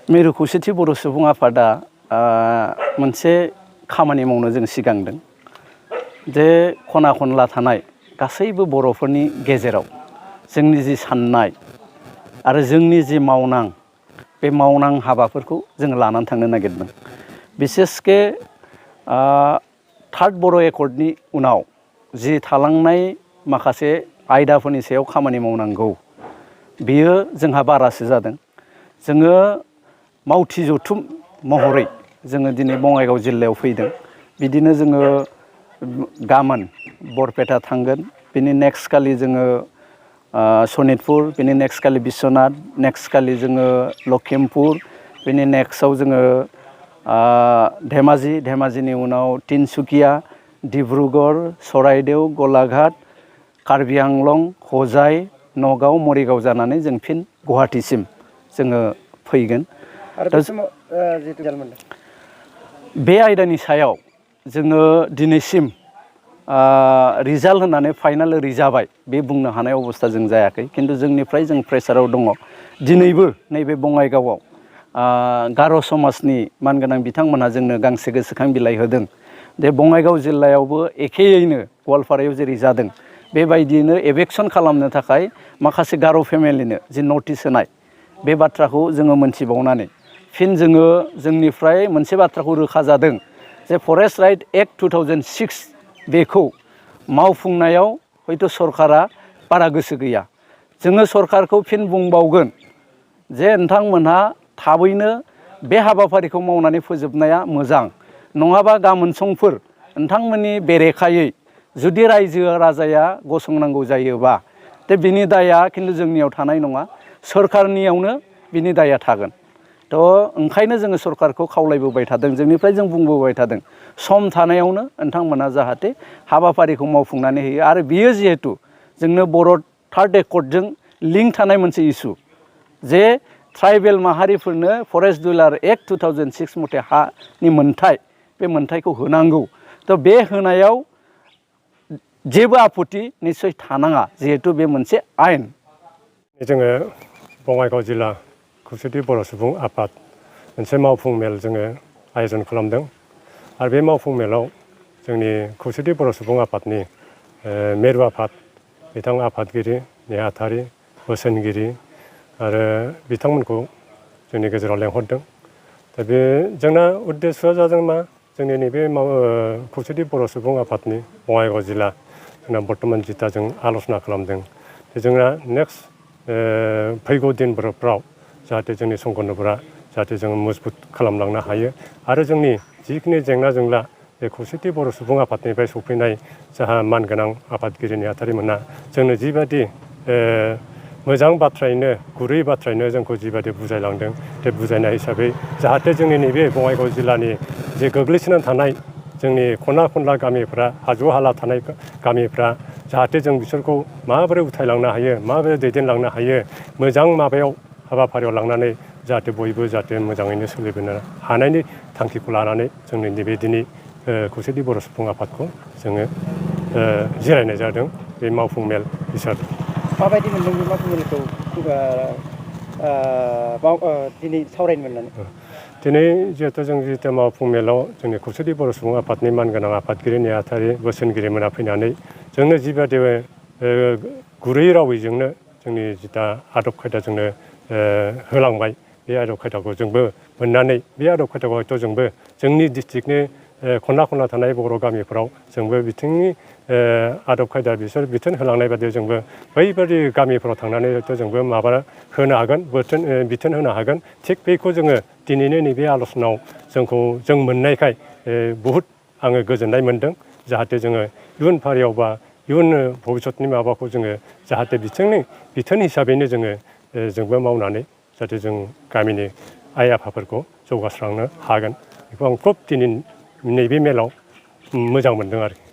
मिरु खौसेथि बर' सुबुं आफादा मोनसे खामानि मावनो जों सिगांदों जे खना खनला थानाय गासैबो बर'फोरनि गेजेराव जोंनि जि साननाय आरो जोंनि जि मावनां बे मावनां हाबाफोरखौ जों लानानै थांनो नागिरदों। बिसेसके थार्ड बर' एकर्डनि उनाव जि थालांनाय माखासे आयदाफोरनि सायाव खामानि मावनांगौ बेयो जोंहा बारासो जादों। जोङो मावथि जथुम महरै जोङो दिनै बङाइगाव जिल्लायाव फैदों। बिदिनो जोङो गाबोन बरपेटा थांगोन, बिनि नेक्स्ट खालि जोङो सनितपुर, बिनि नेक्स्ट खालि बिश्वनाथ, नेक्स्ट खालि जोङो लखिमपुर, बिनि नेक्स्टआव जोङो धेमाजि, धेमाजिनि उनाव तिनसुकिया, डिब्रुगड़, चराइदेव, गलाघाट, कार्बि आंलं, हजाइ, नगाव, मरिगाव जानानै जों फिन गुवाहाटीसिम जोङो फैगोन। बे आयदानि सायाव जोङो दिनैसिम रिजाल्ट होनानै फाइनाल ओरै जाबाय बे बुंनो हानाय अबस्था जों जायाखै। खिन्थु जोंनिफ्राय जों प्रेसाराव दङ। दिनैबो नैबे बङाइगावआव गार' समाजनि मानगोनां बिथांमोनहा जोंनो गांसे गोसोखां बिलाइ होदों। जे बङाइगाव जिल्लायावबो एखेयैनो गवालपारायाव जेरै जादों बेबायदियैनो एभेक्सन खालामनो थाखाय माखासे गार' फेमिलिनो जि नटिस होनाय बे बाथ्राखौ जोङो मोनथिबावनानै फिन जोङो जोंनिफ्राय मोनसे बाथ्राखौ रोखा जादों जे फरेस्ट राइट एक्ट 2006 बेखौ मावफुंनायाव हयथ' सरकारा बारा गोसो गैया। जोङो सरकारखौ फिन बुंबावगोन जे नोंथांमोनहा थाबैनो बे हाबाफारिखौ मावनानै फोजोबनाया मोजां, नङाबा गाबोन समफोर नोंथांमोननि बेरेखायै जुदि रायजो राजाया गसंनांगौ जायोबा दा बिनि दाया खिन्थु जोंनियाव थानाय नङा, सरकारनियावनो बिनि दाया थागोन। थ' ओंखायनो जोङो सरकारखौ खावलायबोबाय थादों, जोंनिफ्राय जों बुंबोबाय थादों सम थानायावनो नोंथांमोना जाहाथे हाबाफारिखौ मावफुंनानै होयो। आरो बियो जिहेथु जोंनो बर' थार्ड एकर्डजों लिंक थानाय मोनसे इसु जे ट्राइबेल माहारिफोरनो फरेस्ट डिउलार एक्ट 2006 मथे हानि मोन्थाय, बे मोन्थायखौ होनांगौ। थ' बे होनायाव जेबो आपत्ति निस्सय थानाङा, जिहेतु बे मोनसे आयेन। जोङो बङाइगाव जिल्ला खौसेथि बर' सुबुं आफाद मोनसे मावफुं मेल जोङो आयोजन खालामदों। आरो बे मावफुं मेलाव जोंनि खौसेथि बर' सुबुं आफादनि मिरु आफाद, बिथां आफादगिरि, नेहाथारि, बोसोनगिरि आरो बिथांमोनखौ जोंनि गेजेराव लेंहरदों। दा बे जोंना उद्देस्यआ जादों मा, जोंनि नैबे खौसेथि बर' सुबुं आफादनि बङाइगाव जिल्ला जोंना बर्तमान जिथा जों आल'सना खालामदों। जोंना नेक्स्ट फैगौ दिनफोराव जाहाथे जोंनि संगठनफोरा जाहाथे जों मजबुत खालामलांनो हायो आरो जोंनि जिखिनि जेंना जेंला बे खौसेथि बर' सुबुं आफादनिफ्राय सफैनाय जाहा मानगोनां आफादगिरि नेहाथारिमोना जोंनो जिबादि मोजां बाथ्रायैनो गुरै बाथ्रायैनो जोंखौ जिबादि बुजायलांदों, बे बुजायनाय हिसाबै जाहाथे जोंनि नैबे बङाइगाव जिल्लानि जे गोग्लैसोनानै थानाय जोंनि खना खनला गामिफ्रा, हाजो हाला थानाय गामिफ्रा जाहाथे जों बिसोरखौ माबोरै उथायलांनो हायो, माबोरै दैदेनलांनो हायो, मोजां माबायाव हाबाफारियाव लांनानै जाहाथे बयबो जाहाथे मोजाङैनो सोलिबोनो हानायनि थांखिखौ लानानै जोंनि नैबे दिनै खौसेथि बर' सुबुं आफादखौ जोङो जिरायनाय जादों बे मावफुं मेल हिसाबै। माबायदि मोनदों बे मावफुं मेलखौ दिनै सावरायनो मोननानै? दिनै जिहेथु जों जिहेतु मावफुं मेलाव जोंनि खौसेथि बर' सुबुं आफादनि मानगोनां आफादगिरि नेहाथारि बोसोनगिरिमोना फैनानै जोंनो जिबादि गुरै रावैजोंनो जोंनि जिथा आदब खायदा जोंनो होलांबाय, बे आदब खायदाखौ जोंबो मोननानै बे आदब खायदाखौ हयथ' जोंबो जोंनि डिस्ट्रिक्टनि खना खनला थानाय बर' गामिफ्राव जोंबो बिथिंनि आदब खायदा बिसोर बिथोन होलांनाय बादि जोंबो बैबादि गामिफ्राव थांनानै हयथ' जोंबो माबा होनो हागोन, बिथोन होनो हागोन। थिग बेखौ जोङो दिनैनो नैबे आल'सनायाव जों मोननायखाय बहुद आङो गोजोननाय मोनदों। जाहाथे जोङो इयुन फारियाव बा इयुन भबिष्यतनि माबाखौ जोङो जाहाथे बिथोन हिसाबैनो जोंबो मावनानै जाहाथे जों गामिनि आइ आफाफोरखौ जौगास्रांनो हागोन, बेखौ आं खुब दिनै नैबे मेलाव मोजां मोनदों आरोखि।